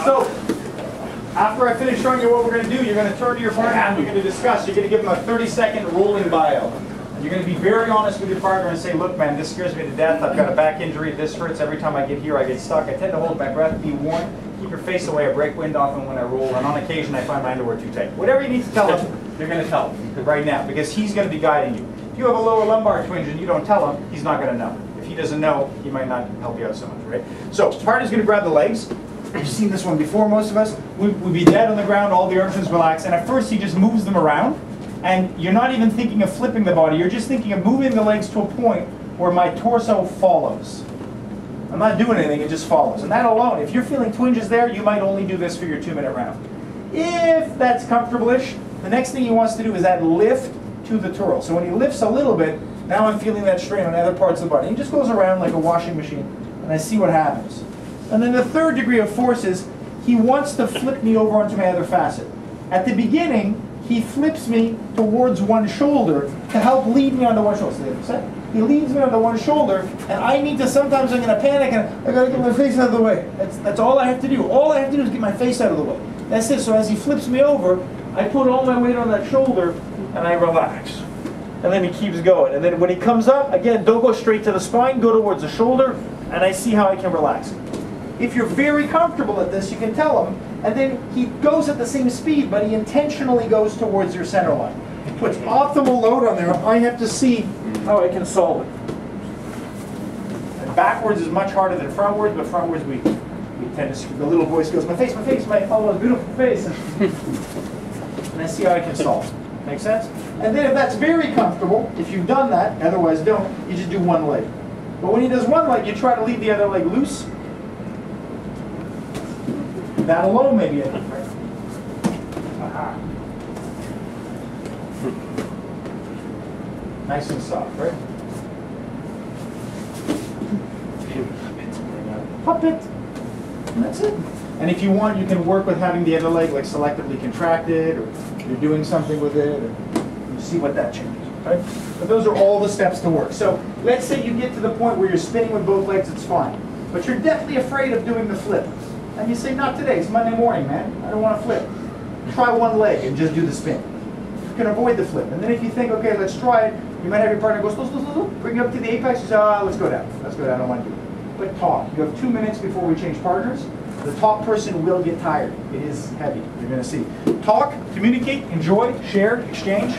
So, after I finish showing you what we're going to do, you're going to turn to your partner and we're going to discuss. You're going to give them a 30-second rolling bio. And you're going to be very honest with your partner and say, look, man, this scares me to death. I've got a back injury. This hurts. Every time I get here, I get stuck. I tend to hold my breath. Be warned. Keep your face away. I break wind often when I roll. And on occasion, I find my underwear too tight. Whatever you need to tell him, you're going to tell him right now because he's going to be guiding you. If you have a lower lumbar twinge and you don't tell him, he's not going to know. If he doesn't know, he might not help you out so much, right? So, partner's going to grab the legs. You've seen this one before, most of us. We'd be dead on the ground, all the arms relax, and at first he just moves them around, and you're not even thinking of flipping the body, you're just thinking of moving the legs to a point where my torso follows. I'm not doing anything, it just follows. And that alone, if you're feeling twinges there, you might only do this for your 2-minute round. If that's comfortable-ish, the next thing he wants to do is add lift to the twirl. So when he lifts a little bit, now I'm feeling that strain on other parts of the body. He just goes around like a washing machine, and I see what happens. And then the third degree of force is he wants to flip me over onto my other facet. At the beginning, he flips me towards one shoulder to help lead me onto one shoulder. So he leads me onto one shoulder, and I need to, sometimes I'm going to panic, and I got to get my face out of the way. That's all I have to do. All I have to do is get my face out of the way. That's it. So as he flips me over, I put all my weight on that shoulder, and I relax. And then he keeps going. And then when he comes up, again, don't go straight to the spine, go towards the shoulder, and I see how I can relax. If you're very comfortable at this, you can tell him, and then he goes at the same speed, but he intentionally goes towards your center line. He puts optimal load on there. I have to see how I can solve it. And backwards is much harder than frontwards, but frontwards we tend to, the little voice goes, my face, my almost beautiful face. And I see how I can solve it. Make sense? And then if that's very comfortable, if you've done that, otherwise don't, you just do one leg. But when he does one leg, you try to leave the other leg loose. That alone may be enough, right? Aha. Nice and soft, right? Puppet. And that's it. And if you want, you can work with having the other leg like selectively contracted, or you're doing something with it, or you see what that changes. Okay? But those are all the steps to work. So let's say you get to the point where you're spinning with both legs, it's fine. But you're deathly afraid of doing the flip. And you say, not today, it's Monday morning, man. I don't want to flip. Try one leg and just do the spin. You can avoid the flip. And then if you think, okay, let's try it, you might have your partner go, slow, bring you up to the apex, you say, let's go down. Let's go down, I don't want to do it. But talk. You have 2 minutes before we change partners. The top person will get tired. It is heavy. You're going to see. Talk, communicate, enjoy, share, exchange.